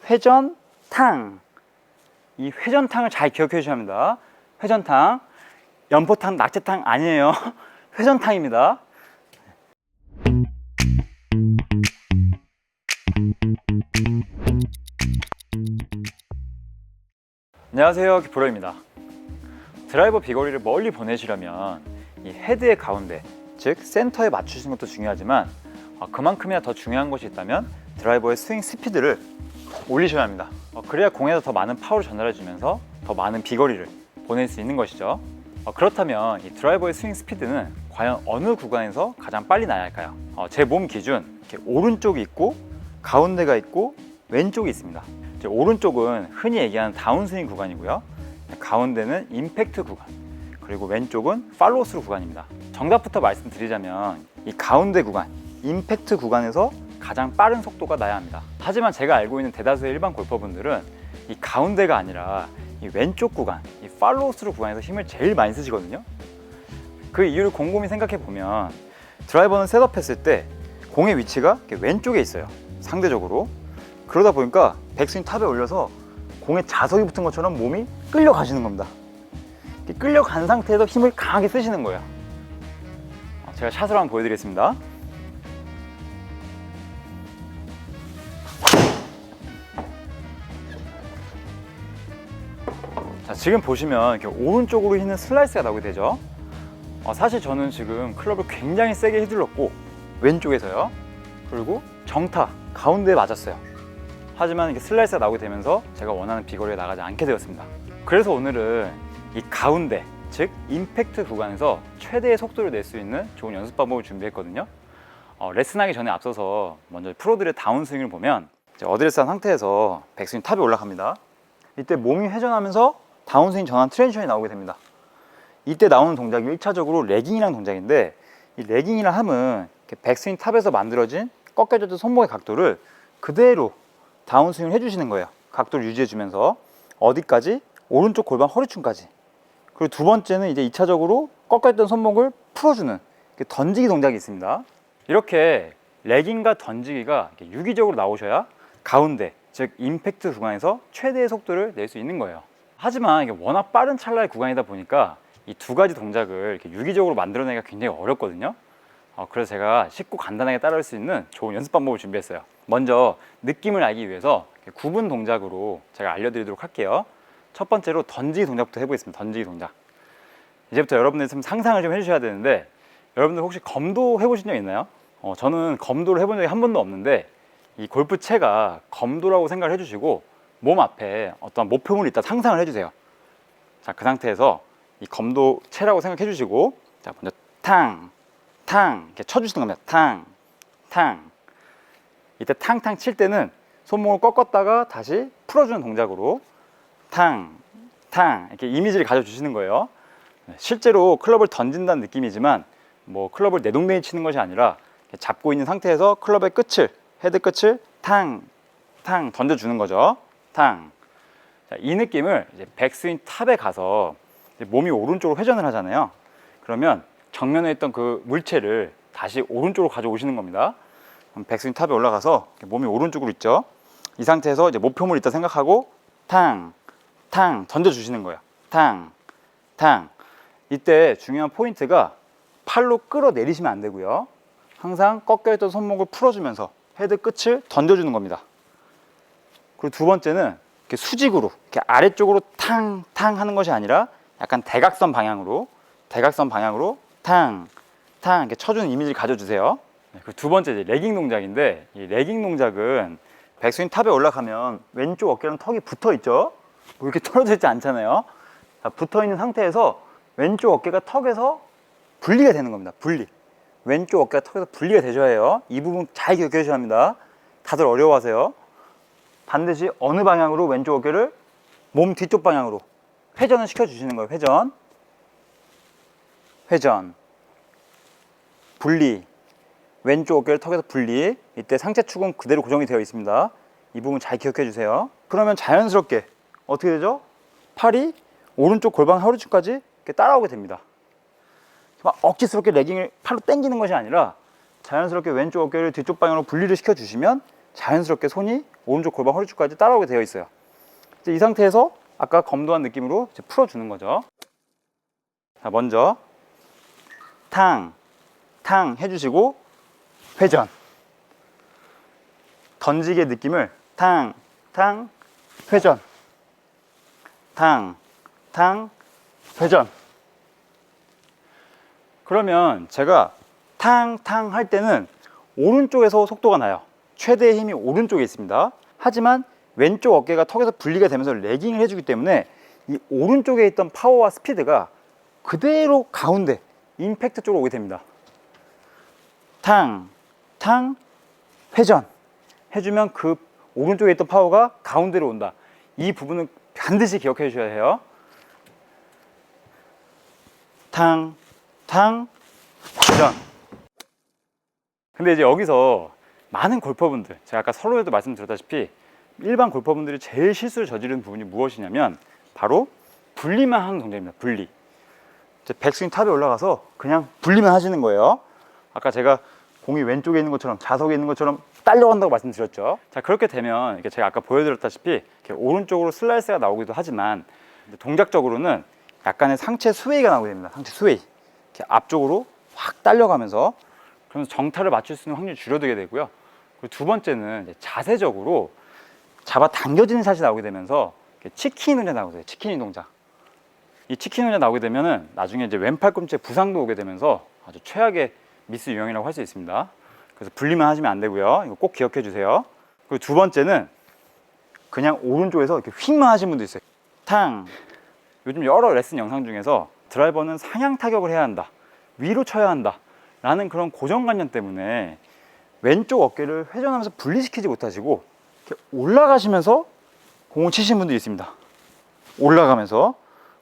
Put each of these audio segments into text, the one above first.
회전탕. 이 회전탕을 잘 기억해 주셔야 합니다. 회전탕. 연포탕, 낙제탕 아니에요. 회전탕입니다. 안녕하세요, 기프로입니다. 드라이버 비거리를 멀리 보내시려면 이 헤드의 가운데, 즉 센터에 맞추시는 것도 중요하지만 그만큼이나 더 중요한 것이 있다면 드라이버의 스윙 스피드를 올리셔야 합니다. 그래야 공에서 더 많은 파워를 전달해 주면서 더 많은 비거리를 보낼 수 있는 것이죠. 그렇다면 이 드라이버의 스윙 스피드는 과연 어느 구간에서 가장 빨리 나야 할까요? 제 몸 기준 이렇게 오른쪽이 있고 가운데가 있고 왼쪽이 있습니다. 오른쪽은 흔히 얘기하는 다운스윙 구간이고요, 가운데는 임팩트 구간, 그리고 왼쪽은 팔로우스루 구간입니다. 정답부터 말씀드리자면 이 가운데 구간, 임팩트 구간에서 가장 빠른 속도가 나야 합니다. 하지만 제가 알고 있는 대다수의 일반 골퍼분들은 이 가운데가 아니라 이 왼쪽 구간, 이 팔로우스루 구간에서 힘을 제일 많이 쓰시거든요. 그 이유를 곰곰이 생각해 보면 드라이버는 셋업했을 때 공의 위치가 이렇게 왼쪽에 있어요, 상대적으로. 그러다 보니까 백스윙 탑에 올려서 공에 자석이 붙은 것처럼 몸이 끌려가시는 겁니다. 끌려간 상태에서 힘을 강하게 쓰시는 거예요. 제가 샷을 한번 보여드리겠습니다. 자, 지금 보시면 이렇게 오른쪽으로 휘는 슬라이스가 나오게 되죠. 사실 저는 지금 클럽을 굉장히 세게 휘둘렀고 왼쪽에서요, 그리고 정타 가운데에 맞았어요. 하지만 이게 슬라이스가 나오게 되면서 제가 원하는 비거리가 나가지 않게 되었습니다. 그래서 오늘은 이 가운데, 즉 임팩트 구간에서 최대의 속도를 낼 수 있는 좋은 연습 방법을 준비했거든요. 레슨하기 전에 앞서서 먼저 프로들의 다운스윙을 보면 어드레스한 상태에서 백스윙 탑에 올라갑니다. 이때 몸이 회전하면서 다운스윙 전환 트랜지션이 나오게 됩니다. 이때 나오는 동작이 1차적으로 레깅이라는 동작인데, 이 레깅이라 함은 백스윙 탑에서 만들어진 꺾여졌던 손목의 각도를 그대로 다운스윙을 해주시는 거예요. 각도를 유지해주면서 어디까지? 오른쪽 골반 허리춤까지. 그리고 두 번째는 이제 2차적으로 꺾여있던 손목을 풀어주는 던지기 동작이 있습니다. 이렇게 레깅과 던지기가 유기적으로 나오셔야 가운데, 즉 임팩트 구간에서 최대의 속도를 낼 수 있는 거예요. 하지만 이게 워낙 빠른 찰나의 구간이다 보니까 이 두 가지 동작을 이렇게 유기적으로 만들어내기가 굉장히 어렵거든요. 그래서 제가 쉽고 간단하게 따라할 수 있는 좋은 연습 방법을 준비했어요. 먼저 느낌을 알기 위해서 구분 동작으로 제가 알려드리도록 할게요. 첫 번째로 던지기 동작부터 해보겠습니다. 던지기 동작. 이제부터 여러분들 좀 상상을 좀 해주셔야 되는데, 여러분들 혹시 검도 해보신 적 있나요? 저는 검도를 해본 적이 한 번도 없는데, 이 골프채가 검도라고 생각을 해주시고 몸 앞에 어떤 목표물이 있다 상상을 해주세요. 자, 그 상태에서 이 검도채라고 생각해 주시고, 자, 먼저 탕 이렇게 쳐주시는 겁니다. 탕. 이때 탕탕 칠 때는 손목을 꺾었다가 다시 풀어주는 동작으로 탕 이렇게 이미지를 가져주시는 거예요. 실제로 클럽을 던진다는 느낌이지만 뭐 클럽을 내동댕이 치는 것이 아니라 잡고 있는 상태에서 클럽의 끝을, 헤드 끝을 탕 던져주는 거죠. 탕. 자, 이 느낌을 이제 백스윙 탑에 가서 이제 몸이 오른쪽으로 회전을 하잖아요. 그러면 정면에 있던 그 물체를 다시 오른쪽으로 가져오시는 겁니다. 그럼 백스윙 탑에 올라가서 몸이 오른쪽으로 있죠. 이 상태에서 이제 목표물이 있다 생각하고 탕 던져주시는 거예요. 탕. 이때 중요한 포인트가 팔로 끌어내리시면 안 되고요. 항상 꺾여있던 손목을 풀어주면서 헤드 끝을 던져주는 겁니다. 그리고 두 번째는 이렇게 수직으로, 이렇게 아래쪽으로 탕 하는 것이 아니라 약간 대각선 방향으로 탕 이렇게 쳐주는 이미지를 가져주세요. 그리고 두 번째 이제 레깅 동작인데, 이 레깅 동작은 백스윙 탑에 올라가면 왼쪽 어깨랑 턱이 붙어 있죠. 뭐 이렇게 떨어져 있지 않잖아요. 자, 붙어 있는 상태에서 왼쪽 어깨가 턱에서 분리가 되는 겁니다. 왼쪽 어깨가 턱에서 분리가 되셔야 해요. 이 부분 잘 기억해 주셔야 합니다. 다들 어려워하세요. 반드시 어느 방향으로 왼쪽 어깨를 몸 뒤쪽 방향으로 회전을 시켜 주시는 거예요. 회전 분리, 왼쪽 어깨를 턱에서 분리. 이때 상체 축은 그대로 고정이 되어 있습니다. 이 부분 잘 기억해 주세요. 그러면 자연스럽게 어떻게 되죠? 팔이 오른쪽 골반 허리춤까지 이렇게 따라오게 됩니다. 막 억지스럽게 레깅을 팔로 당기는 것이 아니라 자연스럽게 왼쪽 어깨를 뒤쪽 방향으로 분리를 시켜 주시면 자연스럽게 손이 오른쪽 골반 허리축까지 따라오게 되어 있어요. 이제 이 상태에서 아까 검도한 느낌으로 이제 풀어주는 거죠. 자, 먼저 탕, 탕 해주시고 회전. 던지기의 느낌을 탕, 탕, 회전. 탕, 탕, 회전. 그러면 제가 탕, 탕 할 때는 오른쪽에서 속도가 나요. 최대의 힘이 오른쪽에 있습니다. 하지만 왼쪽 어깨가 턱에서 분리가 되면서 레깅을 해주기 때문에 이 오른쪽에 있던 파워와 스피드가 그대로 가운데 임팩트 쪽으로 오게 됩니다. 탕, 탕, 회전 해주면 그 오른쪽에 있던 파워가 가운데로 온다. 이 부분은 반드시 기억해 주셔야 해요. 탕, 탕, 회전. 근데 이제 여기서 많은 골퍼분들, 제가 아까 서론에도 말씀드렸다시피 일반 골퍼분들이 제일 실수를 저지르는 부분이 무엇이냐면 바로 분리만 하는 동작입니다. 분리. 이제 백스윙 탑에 올라가서 그냥 분리만 하시는 거예요. 아까 제가 공이 왼쪽에 있는 것처럼 자석에 있는 것처럼 딸려간다고 말씀드렸죠. 자, 그렇게 되면 이렇게 제가 아까 보여드렸다시피 이렇게 오른쪽으로 슬라이스가 나오기도 하지만 동작적으로는 약간의 상체 스웨이가 나오게 됩니다. 상체 스웨이. 이렇게 앞쪽으로 확 딸려가면서 그러면서 정타를 맞출 수 있는 확률이 줄어들게 되고요. 그리고 두 번째는 이제 자세적으로 잡아 당겨지는 샷이 나오게 되면서 치킨 동작 나오게 돼요. 치킨이 동작. 이 치킨 동작 나오게 되면은 나중에 이제 왼팔 꿈치에 부상도 오게 되면서 아주 최악의 미스 유형이라고 할 수 있습니다. 그래서 분리만 하시면 안 되고요. 이거 꼭 기억해 주세요. 그리고 두 번째는 그냥 오른쪽에서 이렇게 휙만 하시는 분도 있어요. 탕. 요즘 여러 레슨 영상 중에서 드라이버는 상향 타격을 해야 한다, 위로 쳐야 한다 라는 그런 고정관념 때문에 왼쪽 어깨를 회전하면서 분리시키지 못하시고 이렇게 올라가시면서 공을 치시는 분들이 있습니다. 올라가면서.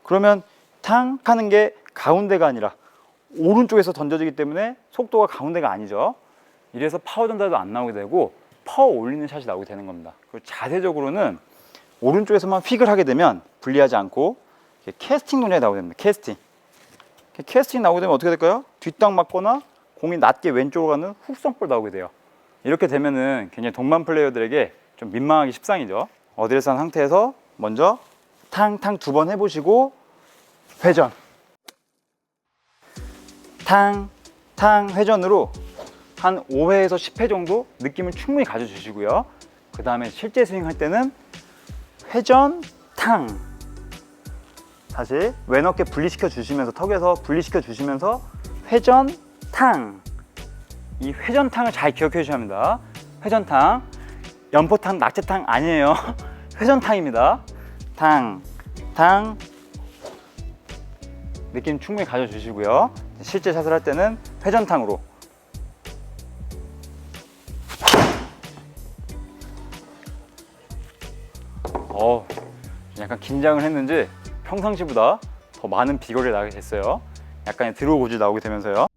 그러면 탕 하는 게 가운데가 아니라 오른쪽에서 던져지기 때문에 속도가 가운데가 아니죠. 이래서 파워 전달도 안 나오게 되고 퍼 올리는 샷이 나오게 되는 겁니다. 그리고 자세적으로는 오른쪽에서만 휙을 하게 되면 분리하지 않고 캐스팅 동작이 나오게 됩니다. 캐스팅. 캐스팅 나오게 되면 어떻게 될까요? 뒷땅 맞거나 공이 낮게 왼쪽으로 가는 훅성볼 나오게 돼요. 이렇게 되면은 굉장히 동반 플레이어들에게 좀 민망하기 십상이죠. 어드레스한 상태에서 먼저 탕탕 두 번 해보시고 회전. 탕, 탕 회전으로 한 5회에서 10회 정도 느낌을 충분히 가져주시고요. 그 다음에 실제 스윙 할 때는 회전, 탕. 다시 왼 어깨 분리시켜 주시면서 턱에서 분리시켜 주시면서 회전, 탕. 이 회전탕을 잘 기억해 주셔야 합니다. 회전탕. 연포탕, 낙제탕 아니에요. 회전탕입니다. 탕, 탕. 느낌 충분히 가져주시고요. 실제 샷을 할 때는 회전탕으로. 약간 긴장을 했는지 평상시보다 더 많은 비거리가 나게 됐어요. 약간의 드로우 고지 나오게 되면서요.